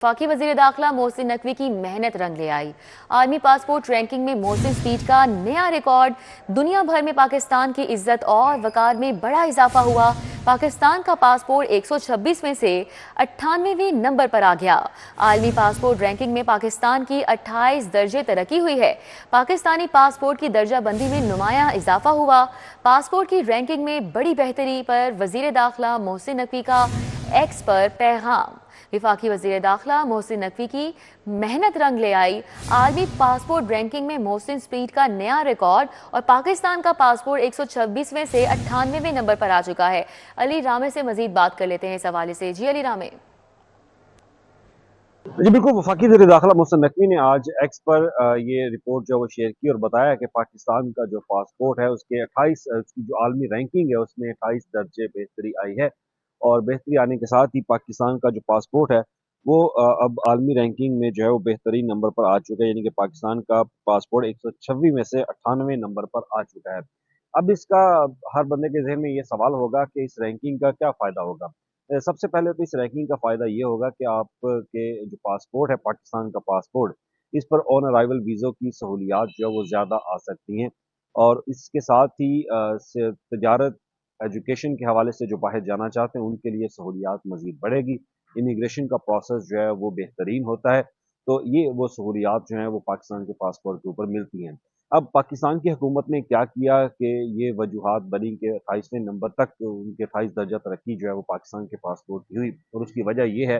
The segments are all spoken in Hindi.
वफाकी वजीर दाखिला मोहसिन नकवी की मेहनत रंग ले आई। आर्मी पासपोर्ट रैंकिंग में मोहसिन स्पीड का नया रिकॉर्ड। दुनिया भर में पाकिस्तान की इज्जत और वकार में बड़ा इजाफा हुआ। पाकिस्तान का पासपोर्ट 126 में से 98वें नंबर पर आ गया। आर्मी पासपोर्ट रैंकिंग में पाकिस्तान की 28 दर्जे तरक्की हुई है। पाकिस्तानी पासपोर्ट की दर्जा बंदी में नुमाया इजाफा हुआ। पासपोर्ट की रैंकिंग में बड़ी बेहतरी पर वजीर दाखिला मोहसिन नकवी का एक्स पर पैगाम। वफाकी वजीर दाखिला मोहसिन नकवी की मेहनत रंग ले आई। आर्मी पासपोर्ट रैंकिंग में मोहसिन स्पीड का नया रिकॉर्ड और पाकिस्तान का पासपोर्ट 126वें से 98वें नंबर पर आ चुका है। अली रामे से मजीद बात कर लेते हैं इस हवाले से। जी अली रामे। जी बिल्कुल, वफाकी वज़ीर दाखिला मोहसिन नकवी ने आज एक्स पर ये रिपोर्ट जो है वो शेयर की और बताया कि पाकिस्तान का जो पासपोर्ट है उसके 28 उसकी जो आलमी रैंकिंग है उसमें 28 दर्जे बेहतरी आई है। और बेहतरी आने के साथ ही पाकिस्तान का जो पासपोर्ट है वो अब आलमी रैंकिंग में जो है वो बेहतरीन नंबर पर आ चुका है, यानी कि पाकिस्तान का पासपोर्ट 126 में से 98वें नंबर पर आ चुका है। अब इसका हर बंदे के ज़हन में ये सवाल होगा कि इस रैंकिंग का क्या फ़ायदा होगा? सबसे पहले तो इस रैंकिंग का फ़ायदा ये होगा कि आपके जो पासपोर्ट है, पाकिस्तान का पासपोर्ट, इस पर ऑन अराइवल वीज़ों की सहूलियात जो है वो ज़्यादा आ सकती हैं। और इसके साथ ही तजारत, एजुकेशन के हवाले से जो बाहर जाना चाहते हैं उनके लिए सहूलियात मज़ीद बढ़ेगी। इमिग्रेशन का प्रोसेस जो है वो बेहतरीन होता है, तो ये वो सहूलियात जो हैं वो पाकिस्तान के पासपोर्ट के ऊपर मिलती हैं। अब पाकिस्तान की हुकूमत ने क्या किया कि ये वजूहात बनी कि 28वें नंबर तक उनके 28 दर्जा तरक्की जो है वो पाकिस्तान के पासपोर्ट की हुई, और उसकी वजह ये है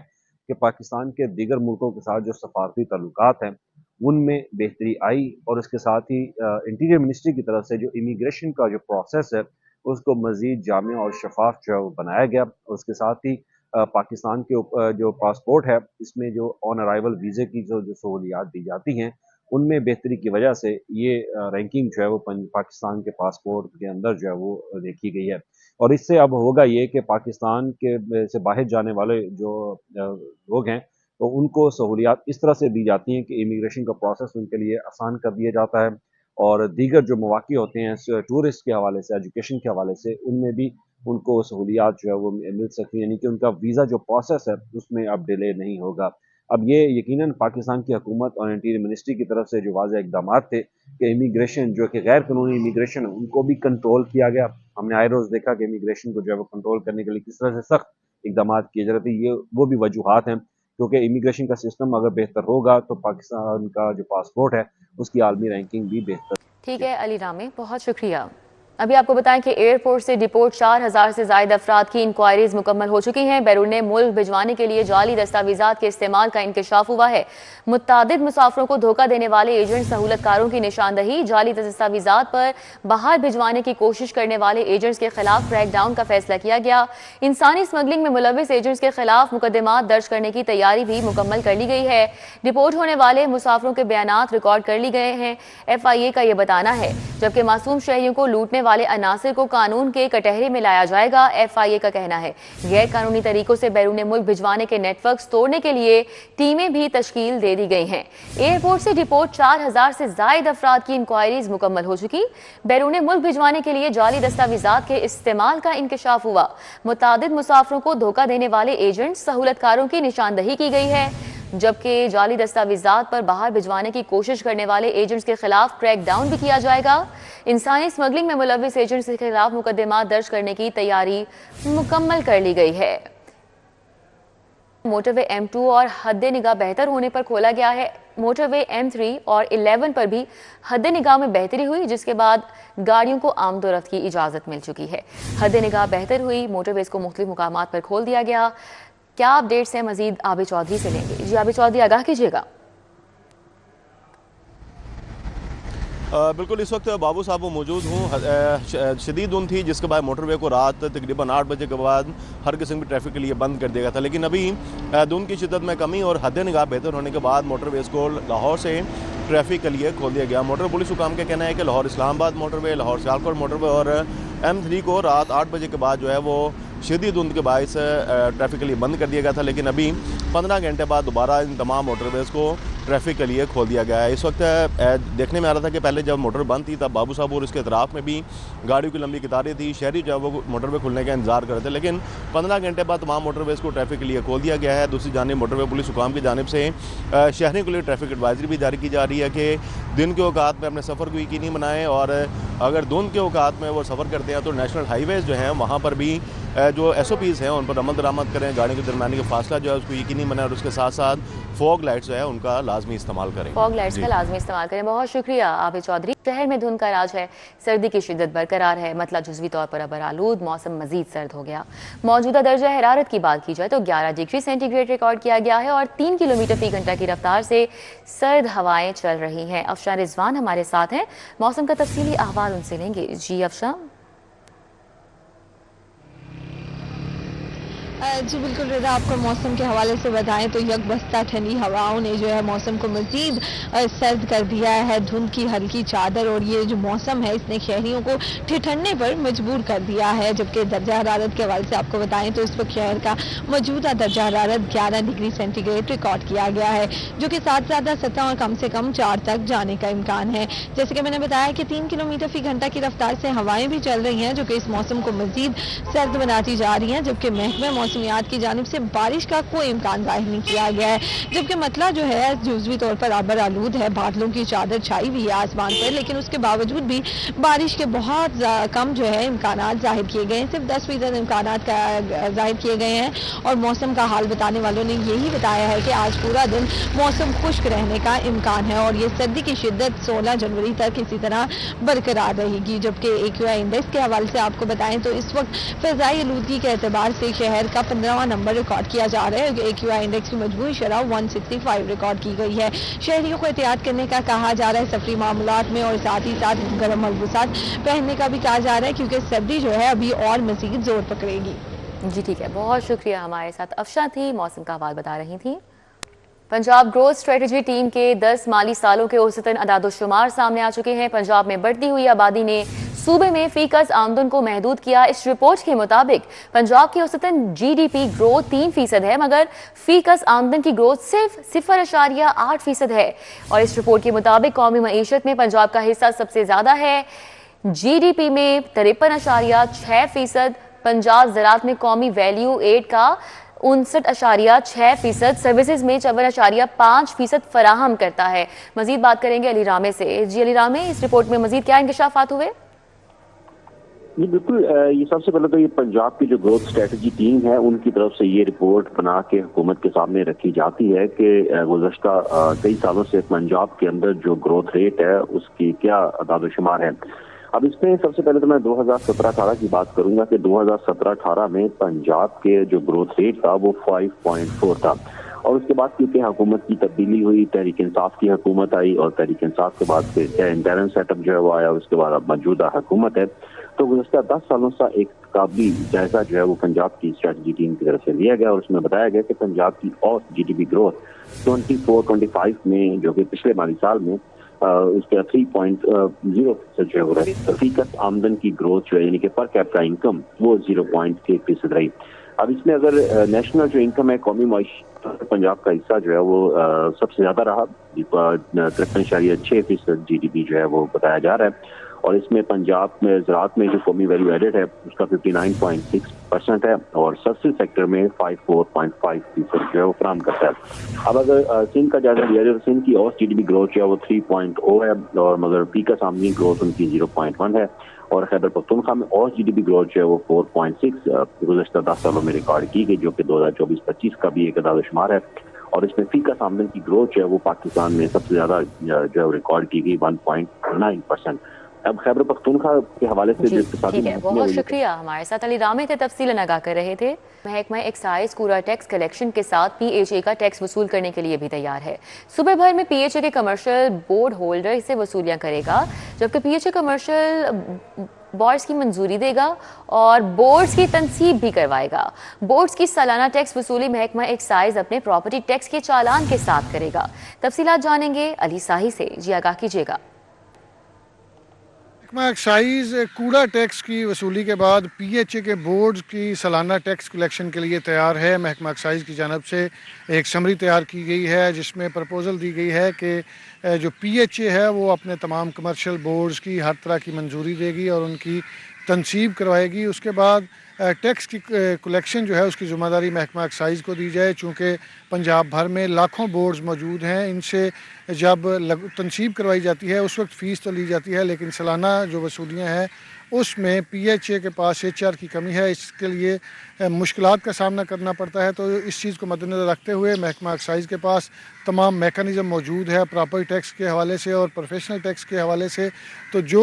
कि पाकिस्तान के दीगर मुल्कों के साथ जो सफारती ताल्लुकात हैं उनमें बेहतरी आई। और उसके साथ ही इंटीरियर मिनिस्ट्री की तरफ से जो इमिग्रेशन का जो प्रोसेस है उसको मज़ीद जामे और शफाफ जो है वो बनाया गया। और उसके साथ ही पाकिस्तान के जो पासपोर्ट है इसमें जो ऑन अराइवल वीज़े की जो जो सहूलियात दी जाती हैं उनमें बेहतरी की वजह से ये रैंकिंग जो है वो पाकिस्तान के पासपोर्ट के अंदर जो है वो देखी गई है। और इससे अब होगा ये कि पाकिस्तान के से बाहर जाने वाले जो लोग हैं तो उनको सहूलियात इस तरह से दी जाती हैं कि इमिग्रेशन का प्रोसेस उनके लिए आसान कर दिया जाता है। और दीगर जो मौक़े होते हैं टूरिस्ट के हवाले से, एजुकेशन के हवाले से, उनमें भी उनको सहूलियात जो है वो मिल सकती हैं, यानी कि उनका वीज़ा जो प्रोसेस है उसमें अब डिले नहीं होगा। अब ये यकीनन पाकिस्तान की हुकूमत और इंटीरियर मिनिस्ट्री की तरफ से जो वाज़ेह इक़दामात थे कि इमिग्रेशन जो कि गैर कानूनी इमिग्रेशन है उनको भी कंट्रोल किया गया। हमने आए रोज़ देखा कि इमिग्रेशन को जो है वो कंट्रोल करने के लिए किस तरह से सख्त इक़दामात किए जा रहे थे। ये वो भी वजूहात हैं, क्योंकि इमिग्रेशन का सिस्टम अगर बेहतर होगा तो पाकिस्तान का जो पासपोर्ट है उसकी आलमी रैंकिंग भी बेहतर। ठीक है अली रामे, बहुत शुक्रिया। अभी आपको बताएं कि एयरपोर्ट से डिपोर्ट 4000 से ज्यादा अफराद की इंक्वायरीज मुकम्मल हो चुकी हैं। बैरून मुल्क भिजवाने के लिए जाली दस्तावेजात के इस्तेमाल का इंकशाफ हुआ है। मुतादिद मुसाफरों को धोखा देने वाले एजेंट सहूलतकारों की निशानदही, जाली दस्तावेजात पर बाहर भिजवाने की कोशिश करने वाले एजेंट्स के खिलाफ क्रैकडाउन का फैसला किया गया। इंसानी स्मगलिंग में मुलविस एजेंट्स के खिलाफ मुकदमात दर्ज करने की तैयारी भी मुकम्मल कर ली गई है। डिपोर्ट होने वाले मुसाफरों के बयानात रिकॉर्ड कर ली गए हैं। FIA का यह बताना है, जबकि मासूम शहरियों को लूटने वाले अनासिर को कानून के कटहरे में लाया जाएगा। FIA का कहना है गैर कानूनी तरीकों से बैरून मुल्क भिजवाने के नेटवर्क तोड़ने के लिए टीमें भी तश्कील दे दी गई हैं। एयरपोर्ट से डिपोर्ट 4000 से ज्यादा अफराद की इंक्वायरीज मुकम्मल हो चुकी। बैरून मुल्क भिजवाने के लिए जाली दस्तावेजात के इस्तेमाल का इंकशाफ हुआ। मुतादिद मुसाफरों को धोखा देने वाले एजेंट सहूलतकारों की निशानदही की गई है, जबकि जाली दस्तावेजात पर बाहर भिजवाने की कोशिश करने वाले एजेंट्स के खिलाफ क्रैकडाउन भी किया जाएगा। इंसानी स्मगलिंग में मुलविस एजेंट्स के खिलाफ मुकदमा दर्ज करने की तैयारी मुकम्मल कर ली गई है। मोटरवे M2 और हद निगाह बेहतर होने पर खोला गया है। मोटरवे M3 और 11 पर भी हद निगाह में बेहतरी हुई, जिसके बाद गाड़ियों को आमदोरफ्त की इजाजत मिल चुकी है। हद निगाह बेहतर हुई, मोटरवेज को मुख्तलिफ मुकामात पर खोल दिया गया। क्या अपडेट्स हैं मजीद आबिद चौधरी से लेंगे। जी आबिद चौधरी, आगाह कीजिएगा। बिल्कुल, इस वक्त बाबू साहब मौजूद हूँ। शदीद धुंध थी, जिसके बाद मोटरवे को रात तकरीबन 8 बजे के बाद हर किस्म की ट्रैफिक के लिए बंद कर दिया गया था। लेकिन अभी धुंध की शिद्दत में कमी और हद निगाह बेहतर होने के बाद मोटरवेज को लाहौर से ट्रैफिक के लिए खोल दिया गया। मोटर पुलिस हुकाम का कहना है कि लाहौर इस्लामाबाद मोटरवे, लाहौर सियालकोट मोटरवे और M3 को रात 8 बजे के बाद जो है वो शदीद धुंध के बायस ट्रैफिक के लिए बंद कर दिया गया था, लेकिन अभी 15 घंटे बाद दोबारा इन तमाम मोटरवेज़ को ट्रैफिक के लिए खोल दिया गया है। इस वक्त देखने में आ रहा था कि पहले जब मोटर बंद थी तब बाबू साहब और इसके अतराफ में भी गाड़ियों की लंबी कतारें थी, शहरी जो है वो मोटरवे खुलने का इंतजार कर रहे थे, लेकिन 15 घंटे बाद तमाम मोटरवेज़ को ट्रैफिक के लिए खोल दिया गया है। दूसरी जानिब मोटरवे पुलिस हुकाम की जानिब से शहरियों के लिए ट्रैफिक एडवाइजरी भी जारी की जा रही है कि दिन के औकात में अपने सफ़र को यकीनी बनाएं, और अगर धुंध के औकात में वो सफ़र करते हैं तो नेशनल हाईवेज़ जो हैं वहाँ पर भी जो SOPs हैं उन पर अमल दरामद करें, गाड़ियों के दरमियान का फासला जो है उसको यकीनी बनाएं, और उसके साथ साथ फॉग लाइट्स जो है उनका लाजमी इस्तेमाल करें। फॉग लाइट्स का लाजमी इस्तेमाल करें। बहुत शुक्रिया आबिद चौधरी। शहर में धुंध का राज है, सर्दी की शिद्दत बरकरार है, मतलब जुज़वी तौर पर अबर आलूद, मौसम मजीद सर्द हो गया। मौजूदा दर्जा हरारत की बात की जाए तो 11 डिग्री सेंटीग्रेड रिकॉर्ड किया गया है और 3 किलोमीटर फी घंटा की रफ्तार से सर्द हवाएं चल रही हैं। अफशा रिजवान हमारे साथ हैं, मौसम का तफसीली अहवाल उनसे लेंगे। जी अफशा। जी बिल्कुल रिदा, आपको मौसम के हवाले से बताएं तो यकबस्ता ठंडी हवाओं ने जो है मौसम को मजीद सर्द कर दिया है। धुंध की हल्की चादर और ये जो मौसम है इसने शहरियों को ठिठुरने पर मजबूर कर दिया है। जबकि दर्जा हरारत के हवाले से आपको बताएं तो इस वक्त शहर का मौजूदा दर्जा हरारत 11 डिग्री सेंटीग्रेड रिकॉर्ड किया गया है, जो कि साथ ज़्यादा 7 और कम से कम 4 तक जाने का इम्कान है। जैसे कि मैंने बताया कि 3 किलोमीटर फी घंटा की रफ्तार से हवाएं भी चल रही हैं, जो कि इस मौसम को मजीद सर्द बनाती जा रही हैं। जबकि महकमा मौसमियात की जानिब से बारिश का कोई इम्कान जाहिर नहीं किया गया है, जबकि मतला जो है जुज़वी तौर पर अबर आलूद है, बादलों की चादर छाई हुई है आसमान पर, लेकिन उसके बावजूद भी बारिश के बहुत कम जो है इम्कान जाहिर किए गए हैं। सिर्फ 10% इम्कान जाहिर किए गए हैं और मौसम का हाल बताने वालों ने यही बताया है कि आज पूरा दिन मौसम खुश्क रहने का इम्कान है और ये सर्दी की शिद्दत 16 जनवरी तक इसी तरह बरकरार रहेगी। जबकि AQI इंडेक्स के हवाले से आपको बताएं तो इस वक्त फ़िज़ाई आलूदगी के एतबार से शहर का 15वां नंबर रिकॉर्ड किया जा रहा है। AQI इंडेक्स की मजबूरी शरह 165 रिकॉर्ड की गई है। शहरियों को एहतियात करने का कहा जा रहा है सफरी मामलात में, और साथ ही साथ गर्म मलबूसात पहनने का भी कहा जा रहा है, क्योंकि सर्दी जो है अभी और मजीद जोर पकड़ेगी। जी ठीक है, बहुत शुक्रिया। हमारे साथ अफशा थी, मौसम का हवाल बता रही थी। पंजाब ग्रोथ स्ट्रेटजी टीम के 10 माली सालों के औसतन अदाद-ओ-शुमार सामने आ चुके हैं। पंजाब में बढ़ती हुई आबादी ने सूबे में फीकस आमदन को महदूद किया। इस रिपोर्ट के मुताबिक पंजाब की औसतन GDP ग्रोथ 3% है, मगर फीकस आमदन की ग्रोथ सिर्फ 0.8% है। और इस रिपोर्ट के मुताबिक कौमी मईशत में पंजाब का हिस्सा सबसे ज्यादा है। GDP में 53.6%, पंजाब ज़राअत में कौमी वैल्यू एड का 59.6%, सर्विसेज में 54.5% फराहम करता है। मजीद बात करेंगे अली रामे से। जी अली रामे, इस रिपोर्ट में मजीद क्या इंकशाफात हुए? जी बिल्कुल, ये सबसे पहले तो ये पंजाब की जो ग्रोथ स्ट्रेटजी टीम है उनकी तरफ से ये रिपोर्ट बना के हुकूमत के सामने रखी जाती है कि गुज़श्ता कई सालों से पंजाब के अंदर जो ग्रोथ रेट है उसकी क्या अदाद-ओ-शुमार है। अब इसमें सबसे पहले तो मैं 2017-18 की बात करूंगा कि 2017-18 में पंजाब के जो ग्रोथ रेट था वो 5.4 था, और उसके बाद क्योंकि हुकूमत की तब्दीली हुई, तहरीक इंसाफ की हुकूमत आई और तहरीक इंसाफ के बाद फिर इंटरन सेटअप जो है वो आया, उसके बाद अब मौजूदा हुकूमत है, तो गुज़श्ता 10 सालों से एक काबिल जायजा जो है वो पंजाब की स्ट्रेटजी टीम की तरफ से लिया गया और उसमें बताया गया कि पंजाब की औसत GDP ग्रोथ 24-25 में, जो कि पिछले माली साल में उसका 3.0% जो हो रहा है। फीकस आमदन की ग्रोथ जो है यानी कि पर कैपिटा इनकम वो 0.1% रही। अब इसमें अगर नेशनल जो इनकम है, कौमी मईशत पंजाब का हिस्सा जो है वो सबसे ज्यादा रहा, 53.6% GDP जो है वो बताया जा रहा है, और इसमें पंजाब में ज़राअत में जो कौमी वैल्यू एडेड है उसका 59.6% है और सर्विस सेक्टर में 54.5% जो है वो फराहम करता है। अब अगर सिंध का जायजा लिया जाए तो सिंध की औसत GDP ग्रोथ जो है वो 3.0 है, और मगर फीकस आमदनी ग्रोथ उनकी 0.1 है, और खैबर पख्तूनख्वा में औसत GDP ग्रोथ जो है वो 4.6 गुज़श्ता 10 सालों में रिकॉर्ड की गई, जो कि 2024-25 का भी एक अदाद-ओ-शुमार है, और इसमें फीकस आमदन की ग्रोथ जो है वो पाकिस्तान में सबसे ज्यादा जो है रिकॉर्ड की गई 1.9%। अब खैबर पख्तूनख्वा के हवाले से ठीक है, बहुत शुक्रिया। हमारे साथ अली रामे थे, तफसीलन आगाह कर रहे थे। महकमा एक्साइज कूड़ा टैक्स कलेक्शन के साथ PHA का टैक्स वसूल करने के लिए भी तैयार है। सुबह भर में PHA के कमर्शियल बोर्ड होल्डर इसे वसूलियां करेगा, जबकि PHA कमर्शियल बोर्ड्स की मंजूरी देगा और बोर्ड्स की तनसीब भी करवाएगा। बोर्ड्स की सालाना टैक्स वसूली महकमा एक्साइज अपने प्रॉपर्टी टैक्स के चालान के साथ करेगा। तफसीलात जानेंगे अली साही से। जी आगाह कीजिएगा। महकमा एक्साइज कूड़ा टैक्स की वसूली के बाद पीएचए के बोर्ड की सालाना टैक्स कलेक्शन के लिए तैयार है। महकमा एक्साइज की जानब से एक समरी तैयार की गई है जिसमें प्रपोज़ल दी गई है कि जो पीएचए है वो अपने तमाम कमर्शियल बोर्ड्स की हर तरह की मंजूरी देगी और उनकी तनसीब करवाएगी। उसके बाद टैक्स की कलेक्शन जो है उसकी ज़िम्मेदारी महकमा एक्साइज को दी जाए। चूँकि पंजाब भर में लाखों बोर्ड्स मौजूद हैं, इनसे जब तनसीब करवाई जाती है उस वक्त फ़ीस तो ली जाती है, लेकिन सालाना जो वसूलियाँ हैं उसमें पीएचए के पास एचआर की कमी है। इसके लिए मुश्किलात का सामना करना पड़ता है। तो इस चीज़ को मद्देनज़र रखते हुए महकमा एक्साइज के पास तमाम मेकनिज़म मौजूद है प्रॉपर्टी टैक्स के हवाले से और प्रोफेशनल टैक्स के हवाले से। तो जो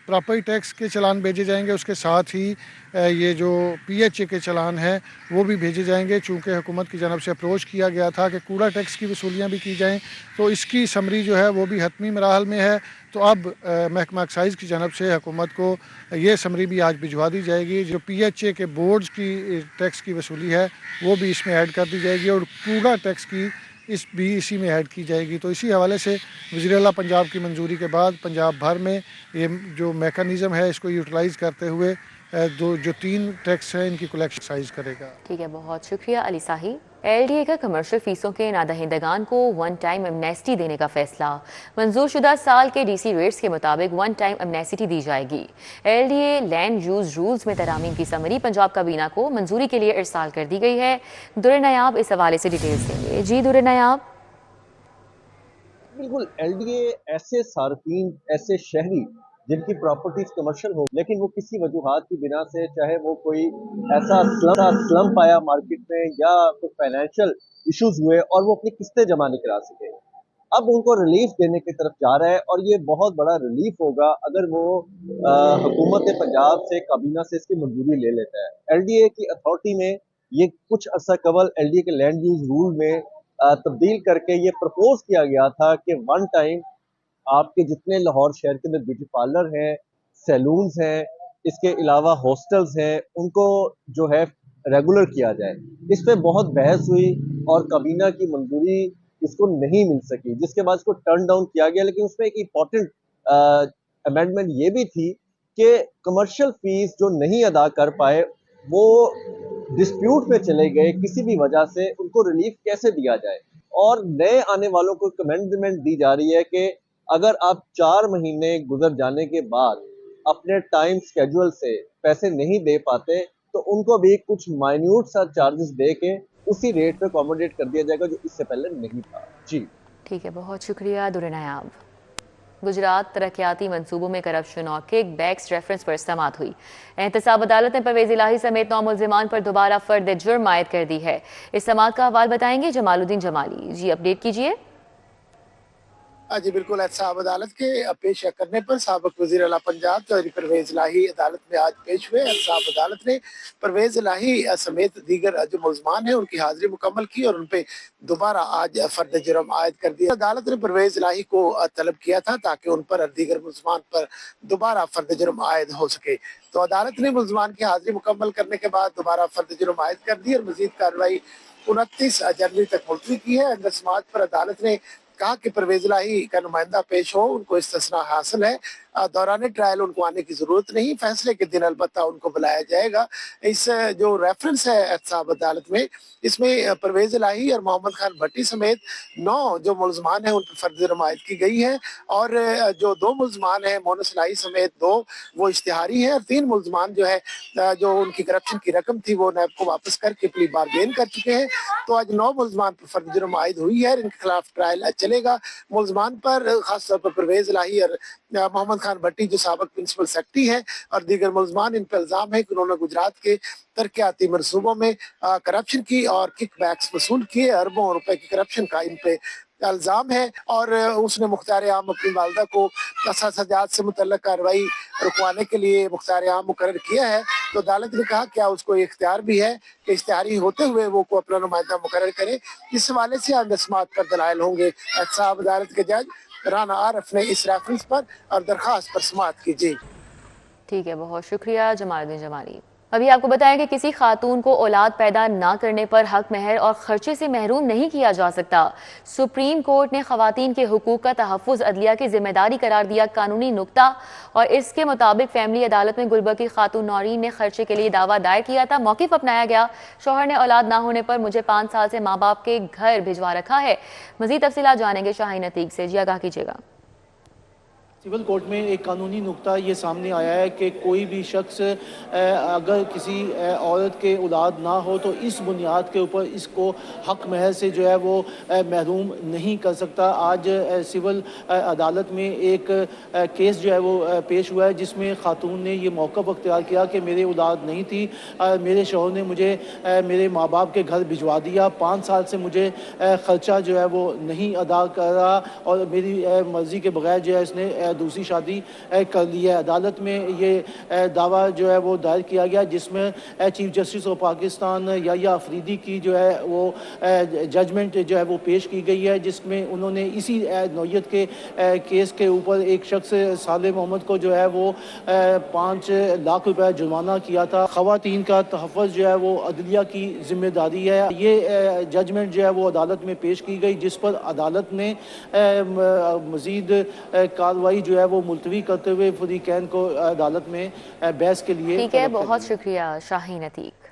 प्रॉपर्टी टैक्स के चलान भेजे जाएंगे उसके साथ ही ये जो पीएचए के चलान हैं वो भी भेजे जाएंगे। चूँकि हुकूमत की जानब से अप्रोच किया गया था कि कूड़ा टैक्स की वसूलियाँ भी की जाएँ, तो इसकी समरी जो है वो भी हतमी मराहल में है। तो अब महकमा एक्साइज की जानब से हुकूमत को ये समरी भी आज भिजवा दी जाएगी। जो पीएचए के बोर्ड्स की टैक्स की वसूली है वो भी इसमें ऐड कर दी जाएगी और कूड़ा टैक्स की इसी में ऐड की जाएगी। तो इसी हवाले से वज़ीर आला पंजाब की मंजूरी के बाद पंजाब भर में ये जो मेकनिज़म है इसको यूटिलाइज़ करते हुए जो 3 टैक्स हैं इनकी कलेक्शन एक्साइज करेगा। ठीक है, बहुत शुक्रिया अली साही। एलडीए का कमर्शियल फीसों के नादहिंदगान को वन टाइम एमनेस्टी देने का फैसला। मंजूर शुदा साल के डीसी रेट्स के मुताबिक वन टाइम एमनेस्टी दी जाएगी। एलडीए लैंड यूज रूल्स में तरामीम की समरी पंजाब काबीना को मंजूरी के लिए इरसाल कर दी गई है। दुरे नायाब इस हवाले से डिटेल्स देंगे। जी दुरे नायाब। बिल्कुल, एलडीए ऐसे सार्फिन, ऐसे शहरी जिनकी प्रॉपर्टीज कमर्शियल हो लेकिन वो किसी वजूहात की बिना से, चाहे वो कोई ऐसा स्लम्प आया मार्केट में या कोई फाइनेंशियल इश्यूज हुए और वो अपनी किस्तें जमा नहीं करा सके, अब उनको रिलीफ देने की तरफ जा रहा है। और ये बहुत बड़ा रिलीफ होगा अगर वो हुकूमत पंजाब से, काबीना से इसकी मंजूरी ले लेता है। एलडीए की अथॉरिटी में ये कुछ अर्सा कबल एलडीए के लैंड यूज रूल में तब्दील करके ये प्रपोज किया गया था कि वन टाइम आपके जितने लाहौर शहर के अंदर ब्यूटी पार्लर हैं, सैलून्स हैं, इसके अलावा हॉस्टल्स हैं, उनको जो है रेगुलर किया जाए। इस पे बहुत बहस हुई और काबीना की मंजूरी इसको नहीं मिल सकी, जिसके बाद इसको टर्न डाउन किया गया। लेकिन उसमें एक इम्पॉर्टेंट अमेंडमेंट ये भी थी कि कमर्शियल फीस जो नहीं अदा कर पाए, वो डिस्प्यूट में चले गए किसी भी वजह से, उनको रिलीफ कैसे दिया जाए। और नए आने वालों को अमेंडमेंट दी जा रही है कि अगर आप 4 महीने गुजर जाने के बाद अपने टाइम स्केड्यूल से पैसे नहीं दे पाते तो उनको भी कुछ माइन्यूट सा चार्जेस दे के उसी रेट पे अकोमोडेट कर दिया जाएगा जो इससे पहले नहीं था। जी ठीक है, बहुत शुक्रिया दुरे नायाब। गुजरात तरक्याती मंसूबों में करप्शन और किक बैक्स रेफरेंस पर समाअत हुई। एहतसाब अदालत ने परवेज इलाही समेत 9 मुल्जिमान पर दोबारा फर्द जुर्म आयद कर दी है। इस समाअत का हवाल बताएंगे जमालुद्दीन जमाली। जी अपडेट कीजिए। जी बिल्कुल, एहतसाब अदालत के पेश करने पर साबिक वज़ीर आला पंजाब चौधरी परवेज इलाही अदालत में आज पेश हुए। एहतसाब अदालत ने परवेज इलाही समेत दीगर जो मुल्ज़मान हैं उनकी हाजिरी मुकम्मल की और उन पे दोबारा आज फर्द जुर्म आयद कर दिया। अदालत ने परवेज इलाही को तलब किया था ताकि उन पर और दीगर मुल्ज़मान पर दोबारा फर्द जुर्म आयद हो सके। तो अदालत ने मुल्ज़मान की हाजिरी मुकम्मल करने के बाद दोबारा फर्द जुर्म आयद कर दी और मज़ीद कार्रवाई 29 जनवरी तक मुलतवी की है। अंदर समाअत पर अदालत ने कहा कि परवेज इलाही का नुमाइंदा पेश हो, उनको इस्तिस्ना हासिल है, दौरान ट्रायल उनको आने की जरूरत नहीं, फैसले के दिन अलबत्ता उनको बुलाया जाएगा। इस जो रेफरेंस है एहतसाब अदालत में, इसमें परवेज इलाही और मोहम्मद खान भट्टी समेत 9 जो मुल्ज़मान हैं उन पर फर्द जुर्म आयद की गई है। और जो 2 मुल्ज़मान हैं मोनस इलाही समेत 2 वो इश्तिहारी हैं और 3 मुल्ज़मान जो है जो उनकी करप्शन की रकम थी वो नैब को वापस करके प्ली बारगेन कर चुके हैं। तो आज 9 मुल्ज़मान पर फर्द जुर्म आयद हुई है। इनके खिलाफ ट्रायल चलेगा। मुल्ज़मान पर खासतौर पर परवेज इलाही और मोहम्मद खान भट्टी जो साबिक प्रिंसिपल सेक्रेटरी है और दीगर मुल्ज़मान, इन पर इल्ज़ाम है कि उन्होंने गुजरात के तरक्याती मनसूबों में करप्शन की और किकबैक्स वसूल किए। अरबों रुपए की करप्शन का इन पे इल्ज़ाम है और उसने मुख्तार आम अपनी वालदा को असासाजात से मुतल्लक कार्रवाई रुकवाने के लिए मुख्तार आम मुकर्रर किया है। तो अदालत ने कहा क्या उसको इख्तियार भी है कि इश्तिहारी होते हुए वो को अपना नुमाइंदा मुकर्रर करे। इस हवाले से आइंदा समाअत पर दलाइल होंगे। एहतसाब अदालत के जज राना आरफ ने इस रेफरेंस पर और दरखास्त पर समाअत की। जी ठीक है, बहुत शुक्रिया जमालुद्दीन जमाली। अभी आपको बताएं कि किसी खातून को औलाद पैदा ना करने पर हक महर और खर्चे से महरूम नहीं किया जा सकता। सुप्रीम कोर्ट ने खवातीन के हुकूक का तहफ़्फ़ुज़ अदलिया की जिम्मेदारी करार दिया कानूनी नुक्ता, और इसके मुताबिक फैमिली अदालत में गुलबर्ग की खातून नौरीन ने खर्चे के लिए दावा दायर किया था। मौक़िफ़ अपनाया गया, शौहर ने औलाद ना होने पर मुझे 5 साल से माँ बाप के घर भिजवा रखा है। मज़ीद तफ़सीलात जानेंगे शाहीन अतीक से। जी आगाह कीजिएगा। सिविल कोर्ट में एक कानूनी नुक्ता ये सामने आया है कि कोई भी शख्स अगर किसी औरत के औलाद ना हो तो इस बुनियाद के ऊपर इसको हक महर से जो है वो महरूम नहीं कर सकता। आज सिविल अदालत में एक केस जो है वो पेश हुआ है जिसमें खातून ने ये मौक़िफ़ अख्तियार किया कि मेरे औलाद नहीं थी, मेरे शौहर ने मुझे मेरे माँ बाप के घर भिजवा दिया, 5 साल से मुझे ख़र्चा जो है वो नहीं अदा कर रहा और मेरी मर्ज़ी के बगैर जो है इसने दूसरी शादी कर ली है। अदालत में ये दावा जो है वो दायर किया गया जिसमें चीफ जस्टिस ऑफ पाकिस्तान या अफरीदी की जो है वो जजमेंट जो है वो पेश की गई है, जिसमें उन्होंने इसी नौयत के केस के ऊपर एक शख्स साले मोहम्मद को जो है वो 5 लाख रुपए जुर्माना किया था। खवातीन का तहफ़्फ़ुज़ जो है वो अदलिया की जिम्मेदारी है। ये जजमेंट जो है वो अदालत में पेश की गई जिस पर अदालत ने मज़ीद कार्रवाई जो है वो मुलतवी करते हुए फरीकैन को अदालत में बहस के लिए। ठीक है, बहुत शुक्रिया शाहीन अतीक।